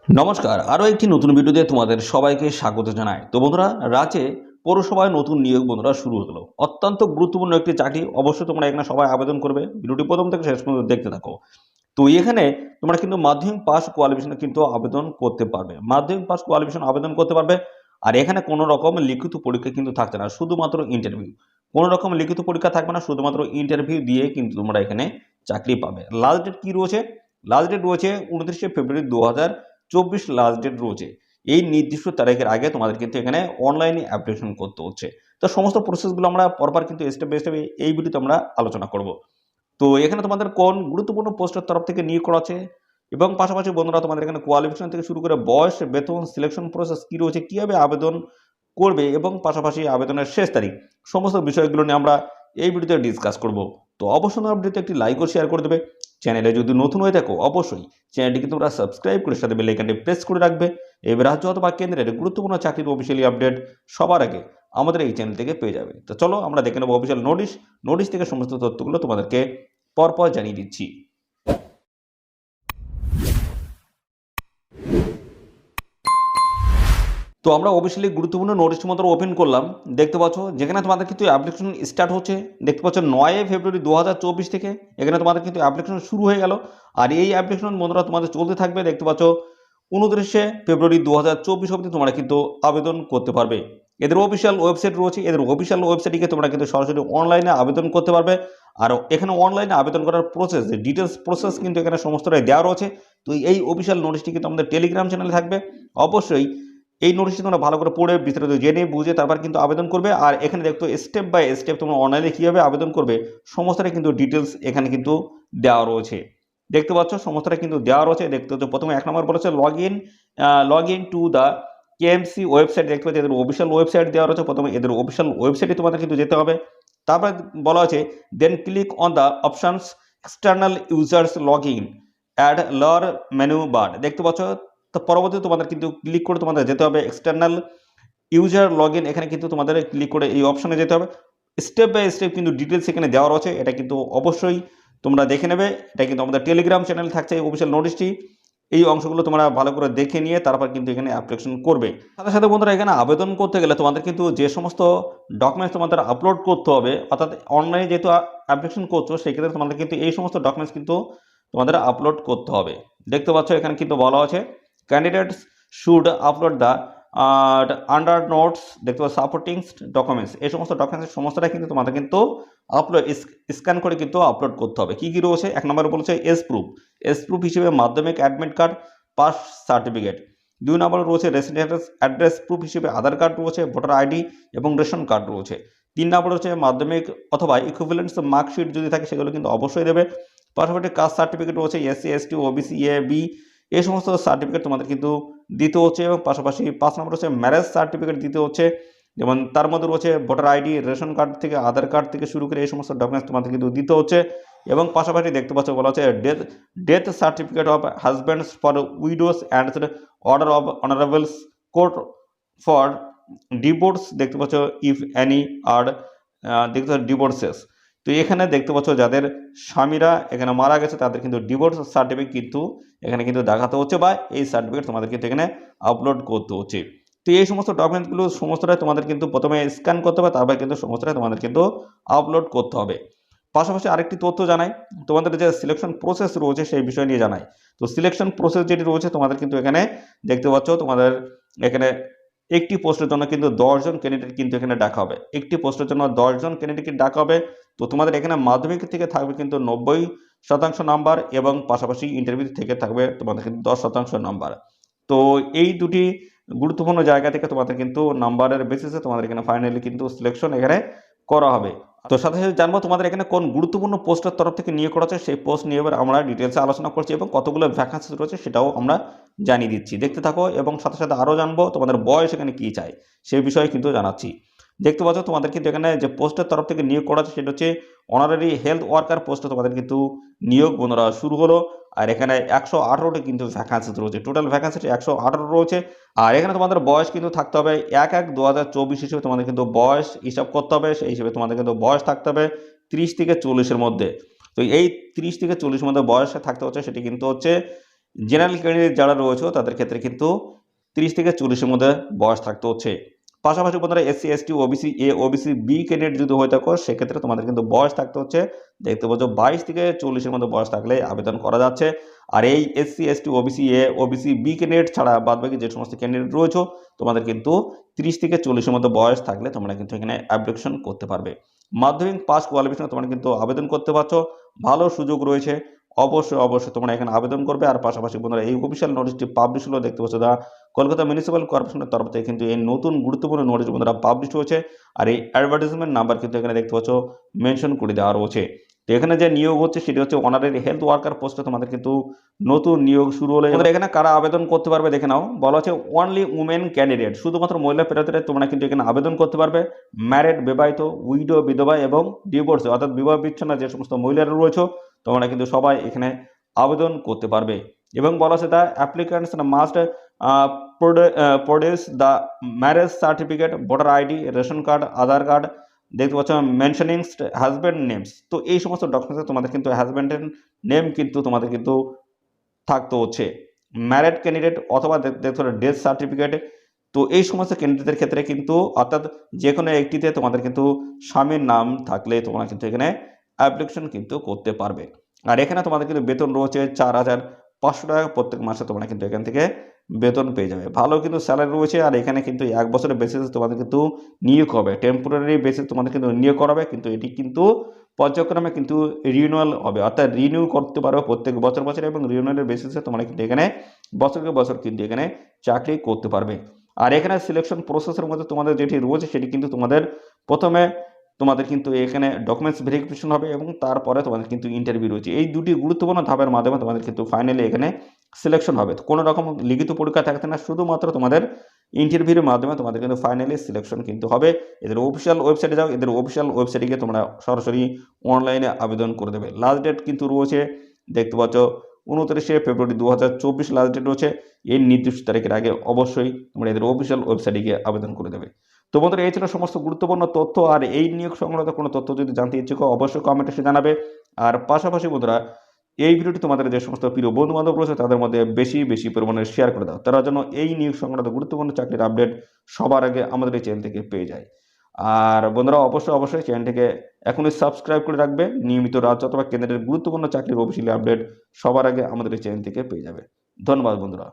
নমস্কার, আরও একটি নতুন ভিডিওতে তোমাদের সবাইকে স্বাগত জানাই। তো বন্ধুরা, রাজ্যে পৌরসভায় নতুন নিয়োগ বন্ধুরা শুরু হলো। অত্যন্ত গুরুত্বপূর্ণ একটি চাকরি, অবশ্যই তোমরা এখানে সবাই আবেদন করবে। ভিডিওটি প্রথম থেকে শেষ পর্যন্ত দেখতে থাকো। তো এখানে তোমরা কিন্তু মাধ্যমিক পাস কোয়ালিফিকেশনে কিন্তু আবেদন করতে পারবে। মাধ্যমিক পাস কোয়ালিফিকেশন আবেদন করতে পারবে। আর এখানে কোনো রকম লিখিত পরীক্ষা কিন্তু থাকছে না, শুধুমাত্র ইন্টারভিউ। কোনো রকম লিখিত পরীক্ষা থাকবে না, শুধুমাত্র ইন্টারভিউ দিয়ে কিন্তু তোমরা এখানে চাকরি পাবে। লাস্ট ডেট কি রয়েছে? লাস্ট ডেট রয়েছে 29শে ফেব্রুয়ারি 2024 লাস্ট ডেট রয়েছে। এই নির্দিষ্ট তারিখের আগে তোমাদের কিন্তু এখানে অনলাইনে অ্যাপ্লিকেশন করতে হচ্ছে। তো সমস্ত প্রসেসগুলো আমরা পরপর কিন্তু স্টেপ বাই স্টেপ এই ভিডিওতে আমরা আলোচনা করব। তো এখানে তোমাদের কোন গুরুত্বপূর্ণ পোস্টের তরফ থেকে নিয়োগ করা আছে এবং পাশাপাশি বন্ধুরা তোমাদের এখানে কোয়ালিফিকেশন থেকে শুরু করে বয়স, বেতন, সিলেকশন প্রসেস কী রয়েছে, কীভাবে আবেদন করবে এবং পাশাপাশি আবেদনের শেষ তারিখ, সমস্ত বিষয়গুলো নিয়ে আমরা এই ভিডিওতে ডিসকাস করব। তো অবশ্যই আমার ভিডিওতে একটি লাইক ও শেয়ার করে দেবে। চ্যানেলে যদি নতুন হয়ে থাকো অবশ্যই চ্যানেলটিকে তোমরা সাবস্ক্রাইব করে সাথে বেল আইকনটি প্রেস করে রাখবে। এবার রাজ্য অথবা কেন্দ্রের গুরুত্বপূর্ণ চাকরির অফিসিয়ালি আপডেট সবার আগে আমাদের এই চ্যানেল থেকে পেয়ে যাবে। তো চলো আমরা দেখে নেবো অফিসিয়াল নোটিশ থেকে সমস্ত তথ্যগুলো তোমাদেরকে পরপর জানিয়ে দিচ্ছি। তো আমরা অবশ্যই গুরুত্বপূর্ণ নোটিশটি মাত্র ওপেন করলাম। দেখতে পাচ্ছ যেখানে তোমাদের কিন্তু অ্যাপ্লিকেশন স্টার্ট হচ্ছে। দেখতে পাচ্ছ 9 ফেব্রুয়ারি 2024 থেকে এখানে তোমাদের কিন্তু অ্যাপ্লিকেশন শুরু হয়ে গেল। আর এই অ্যাপ্লিকেশন বন্ধুরা তোমাদের চলতে থাকবে। দেখতে পাচ্ছ 29শে ফেব্রুয়ারি 2024 অবধি তোমরা কিন্তু আবেদন করতে পারবে। এদের অফিসিয়াল ওয়েবসাইট রয়েছে, এদের অফিসিয়াল ওয়েবসাইটে তোমরা কিন্তু সরাসরি অনলাইনে আবেদন করতে পারবে। আর এখানে অনলাইনে আবেদন করার প্রসেস, ডিটেলস প্রসেস কিন্তু এখানে সমস্তটাই দেওয়া রয়েছে। তো এই অফিসিয়াল নোটিশটি কিন্তু আমাদের টেলিগ্রাম চ্যানেলে থাকবে। অবশ্যই এই নোটিশটি তোমরা ভালো করে পড়ে বিস্তারিত জেনে বুঝে তারপর কিন্তু আবেদন করবে। আর এখানে দেখতো স্টেপ বাই স্টেপ তোমরা অনলাইনে কীভাবে আবেদন করবে সমস্তটাই কিন্তু ডিটেলস এখানে কিন্তু দেওয়া রয়েছে। দেখতে পাচ্ছ সমস্তটা কিন্তু দেওয়া রয়েছে। দেখতে পাচ্ছ প্রথমে 1 নম্বর বলেছে log in to the KMC website. দেখতে পাচ্ছি এদের অফিসিয়াল ওয়েবসাইট দেওয়া রয়েছে। প্রথমে এদের অফিসিয়াল ওয়েবসাইটে তোমাদের কিন্তু যেতে হবে। তারপরে বলা আছে then click on the options external users log in add lower menu bar. দেখতে পাচ্ছ তো পরবর্তীতে তোমাদের কিন্তু ক্লিক করে তোমাদের যেতে হবে এক্সটার্নাল ইউজার লগ ইন। এখানে কিন্তু তোমাদের ক্লিক করে এই অপশনে যেতে হবে। স্টেপ বাই স্টেপ কিন্তু ডিটেলস এখানে দেওয়া রয়েছে। এটা কিন্তু অবশ্যই তোমরা দেখে নেবে। এটা কিন্তু আমাদের টেলিগ্রাম চ্যানেল থাকছে এই অফিসিয়াল নোটিশটি। এই অংশগুলো তোমরা ভালো করে দেখে নিয়ে তারপর কিন্তু এখানে অ্যাপ্লিকেশন করবে। সাথে সাথে বন্ধুরা এখানে আবেদন করতে গেলে তোমাদের কিন্তু যে সমস্ত ডকুমেন্টস তোমাদের আপলোড করতে হবে, অর্থাৎ অনলাইনে যেহেতু অ্যাপ্লিকেশন করছো সেক্ষেত্রে তোমাদের কিন্তু এই সমস্ত ডকুমেন্টস কিন্তু তোমাদের আপলোড করতে হবে। দেখতে পাচ্ছ এখানে কিন্তু বলা আছে candidates should upload the under notes. দেখতে পাচ্ছ সাপোর্টিং ডকুমেন্টস, এই সমস্ত ডকুমেন্টস সমস্তটা কিন্তু তোমাদের কিন্তু আপলোড স্ক্যান করে কিন্তু আপলোড করতে হবে। কী কী রয়েছে? 1 নম্বরে বলেছে এস প্রুফ হিসেবে মাধ্যমিক অ্যাডমিট কার্ড, পাস সার্টিফিকেট। 2 নম্বরে রয়েছে রেসিডেন্স অ্যাড্রেস প্রুফ হিসেবে আধার কার্ড রয়েছে, ভোটার আইডি এবং রেশন কার্ড রয়েছে। 3 নম্বরে হচ্ছে মাধ্যমিক অথবা ইকুইভ্যালেন্স মার্কশিট যদি থাকে সেগুলো কিন্তু অবশ্যই দেবে। পাশাপাশি কাস্ট সার্টিফিকেট রয়েছে, SC ST OBC A B, এই সমস্ত সার্টিফিকেট তোমাদের কিন্তু দিতে হচ্ছে। এবং পাশাপাশি 5 নম্বর হচ্ছে ম্যারেজ সার্টিফিকেট দিতে হচ্ছে। যেমন তার মধ্যে রয়েছে ভোটার আইডি, রেশন কার্ড থেকে আধার কার্ড থেকে শুরু করে এই সমস্ত ডকুমেন্টস তোমাদের কিন্তু দিতে হচ্ছে। এবং পাশাপাশি দেখতে পাচ্ছ বলা হচ্ছে death certificate of husbands for widows and order of honorables court for divorce. দেখতে পাচ্ছ ইফ অ্যানি আর দেখতে পাচ্ছ ডিভোর্সেস। তো এখানে দেখতে পাচ্ছ যাদের স্বামীরা এখানে মারা গেছে তাদের কিন্তু ডিভোর্স সার্টিফিকেট কিন্তু এখানে কিন্তু দেখাতে হচ্ছে, বা এই সার্টিফিকেট তোমাদের কিন্তু এখানে আপলোড করতে হচ্ছে। তো এই সমস্ত ডকুমেন্টসগুলো সমস্তটাই তোমাদের কিন্তু প্রথমে স্ক্যান করতে হবে, তারপরে কিন্তু সমস্তটাই তোমাদের কিন্তু আপলোড করতে হবে। পাশাপাশি আরেকটি তথ্য জানাই, তোমাদের যে সিলেকশন প্রসেস রয়েছে সেই বিষয় নিয়ে জানাই। তো সিলেকশন প্রসেস যেটি রয়েছে তোমাদের কিন্তু এখানে দেখতে পাচ্ছ তোমাদের এখানে একটি পোস্টের জন্য কিন্তু 10 জন ক্যান্ডিডেট কিন্তু এখানে ডাকা হবে। একটি পোস্টের জন্য 10 জন ক্যান্ডিডেটকে ডাকা হবে। তো তোমাদের এখানে মাধ্যমিক থেকে থাকবে কিন্তু 90% নাম্বার এবং পাশাপাশি ইন্টারভিউ থেকে থাকবে তোমাদের কিন্তু 10% নাম্বার। তো এই দুটি গুরুত্বপূর্ণ জায়গা থেকে তোমাদের কিন্তু নাম্বারের বেসিসে তোমাদের এখানে ফাইনালি কিন্তু সিলেকশন এখানে করা হবে। তো সাথে সাথে জানবো তোমাদের এখানে কোন গুরুত্বপূর্ণ পোস্টের তরফ থেকে নিয়োগ করা হচ্ছে, সেই পোস্ট নিয়ে এবার আমরা ডিটেলসে আলোচনা করছি এবং কতগুলো ভ্যাকান্সি রয়েছে সেটাও আমরা জানিয়ে দিচ্ছি। দেখতে থাকো এবং সাথে সাথে আরও জানবো তোমাদের বয়স এখানে কী চাই সেই বিষয়ে কিন্তু জানাচ্ছি। দেখতে পাচ্ছ তোমাদের কিন্তু এখানে যে পোস্টের তরফ থেকে নিয়োগ করা হচ্ছে সেটা হচ্ছে অনারারি হেলথ ওয়ার্কার পোস্টে তোমাদের কিন্তু নিয়োগ বন্ধুরা শুরু হলো। আর এখানে 118টি কিন্তু ভ্যাকান্সি রয়েছে, টোটাল ভ্যাকান্সিটি 118 রয়েছে। আর এখানে তোমাদের বয়স কিন্তু থাকতে হবে 1/1/2024 হিসেবে তোমাদের কিন্তু বয়স হিসাব করতে হবে। সেই হিসেবে তোমাদের কিন্তু বয়স থাকতে হবে 30 থেকে 40-এর মধ্যে। তো এই 30 থেকে 40-এর মধ্যে বয়সে থাকতে হচ্ছে, সেটি কিন্তু হচ্ছে জেনারেল ক্যান্ডিডেট যারা রয়েছে তাদের ক্ষেত্রে কিন্তু 30 থেকে 40-এর মধ্যে বয়স থাকতে হচ্ছে। পাশাপাশি বন্ধুরা SC, ST, OBC A, OBC B candidate যদি হয়ে থাকো সেক্ষেত্রে তোমাদের কিন্তু বয়স থাকতে হচ্ছে, দেখতে পাচ্ছ 22 থেকে 40-এর মধ্যে বয়স থাকলে আবেদন করা যাচ্ছে। আর এই SC, ST, OBC A, OBC B candidate ছাড়া বাদবাকি যে সমস্ত ক্যান্ডিডেট রয়েছে তোমাদের কিন্তু 30 থেকে 40-এর মধ্যে বয়স থাকলে তোমরা কিন্তু এখানে অ্যাপ্লিকেশন করতে পারবে। মাধ্যমিক পাস কোয়ালিফিকেশনে তোমরা কিন্তু আবেদন করতে পারছো, ভালো সুযোগ রয়েছে। অবশ্যই তোমরা এখানে আবেদন করবে। আর পাশাপাশি বন্ধুরা এই অফিসিয়াল নোটিশটি পাবলিশ হলো, দেখতে পাচ্ছ কলকাতা মিউনিসিপ্যাল কর্পোরেশনের তরফ থেকে কিন্তু এই নতুন গুরুত্বপূর্ণ নোটিশ বন্ধুরা পাবলিশ হয়েছে। আর এই অ্যাডভার্টাইজমেন্ট নাম্বার কিন্তু এখানে দেখতে পাচ্ছ মেনশন করে দেওয়া রয়েছে। তো এখানে যে নিয়োগ হচ্ছে সেটি হচ্ছে অনারারি হেলথ ওয়ার্কার পোস্টে তোমাদের কিন্তু নতুন নিয়োগ শুরু হলো। এবার এখানে কারা আবেদন করতে পারবে দেখে নাও, বলা হচ্ছে অনলি উমেন ক্যান্ডিডেট, শুধুমাত্র মহিলা প্রার্থীরা তোমরা কিন্তু এখানে আবেদন করতে পারবে। ম্যারিড, বিবাহিত, উইডো বিধবা এবং ডিভোর্স অর্থাৎ বিবাহ বিচ্ছিন্ন যে সমস্ত মহিলারা রয়েছে তোমরা কিন্তু সবাই এখানে আবেদন করতে পারবে। এবং বলা আছে the applicants must produce the marriage certificate, voter ID, ration card, Aadhaar card, দেখতে পাচ্ছ মেনশনিং হাজব্যান্ড নেমস। তো এই সমস্ত ডকুমেন্টসে তোমাদের কিন্তু হাজব্যান্ডের নেম কিন্তু তোমাদের কিন্তু থাকতে হচ্ছে। ম্যারিড ক্যান্ডিডেট অথবা দেখতে পাচ্ছ ডেথ সার্টিফিকেট। তো এই সমস্ত ক্যান্ডিডেটের ক্ষেত্রে কিন্তু অর্থাৎ যে কোনো একটিতে তোমাদের কিন্তু স্বামীর নাম থাকলে তোমরা কিন্তু এখানে অ্যাপ্লিকেশন কিন্তু করতে পারবে। আর এখানে তোমাদের কিন্তু বেতন রয়েছে 4,500 টাকা প্রত্যেক মাসে, তোমরা কিন্তু এখান থেকে বেতন পেয়ে যাবে। ভালো কিন্তু স্যালারি রয়েছে। আর এখানে কিন্তু 1 বছরের বেসিসে তোমাদের কিন্তু নিয়োগ হবে, টেম্পোরারি বেসিস তোমাদের কিন্তু নিয়োগ করাবে, কিন্তু এটি কিন্তু পর্যায়ক্রমে কিন্তু রিনিউয়াল হবে, অর্থাৎ রিনিউ করতে পারো প্রত্যেক বছর এবং রিনিউয়ালের বেসিসে তোমরা কিন্তু এখানে বছরকে বছর কিন্তু এখানে চাকরি করতে পারবে। আর এখানে সিলেকশন প্রসেসের মধ্যে তোমাদের যেটি রয়েছে সেটি কিন্তু তোমাদের প্রথমে তোমাদের কিন্তু এখানে ডকুমেন্টস ভেরিফিকেশন হবে এবং তারপরে তোমাদের কিন্তু ইন্টারভিউ রয়েছে। এই দুটি গুরুত্বপূর্ণ ধাপের মাধ্যমে তোমাদের কিন্তু ফাইনালি এখানে সিলেকশন হবে। কোনো রকম লিখিত পরীক্ষা থাকছে না, শুধুমাত্র তোমাদের ইন্টারভিউর মাধ্যমে তোমাদের কিন্তু ফাইনালি সিলেকশন কিন্তু হবে। এদের অফিসিয়াল ওয়েবসাইটে যাও, এদের অফিসিয়াল ওয়েবসাইটে গিয়ে তোমরা সরাসরি অনলাইনে আবেদন করে দেবে। লাস্ট ডেট কিন্তু রয়েছে, দেখতে পাচ্ছ 29শে ফেব্রুয়ারি 2024 লাস্ট ডেট রয়েছে। এই নির্দিষ্ট তারিখের আগে অবশ্যই তোমরা এদের অফিসিয়াল ওয়েবসাইটে গিয়ে আবেদন করে দেবে। তো বন্ধুরা এই ছিল সমস্ত গুরুত্বপূর্ণ তথ্য। আর এই নিয়োগ সংক্রান্ত কোনো তথ্য যদি জানতে ইচ্ছুক অবশ্যই কমেন্টে এসে জানাবে। আর পাশাপাশি বন্ধুরা এই ভিডিওটি তোমাদের যে সমস্ত প্রিয় বন্ধু বান্ধব রয়েছে তাদের মধ্যে বেশি পরিমাণে শেয়ার করে দাও, তারা যেন এই নিয়োগ সংক্রান্ত গুরুত্বপূর্ণ চাকরির আপডেট সবার আগে আমাদের এই চ্যানেল থেকে পেয়ে যায়। আর বন্ধুরা অবশ্যই চ্যানেলটিকে এখনই সাবস্ক্রাইব করে রাখবে, নিয়মিত রাজ্য অথবা কেন্দ্রের গুরুত্বপূর্ণ চাকরির অফিসিয়ালি আপডেট সবার আগে আমাদের এই চ্যানেল থেকে পেয়ে যাবে। ধন্যবাদ বন্ধুরা।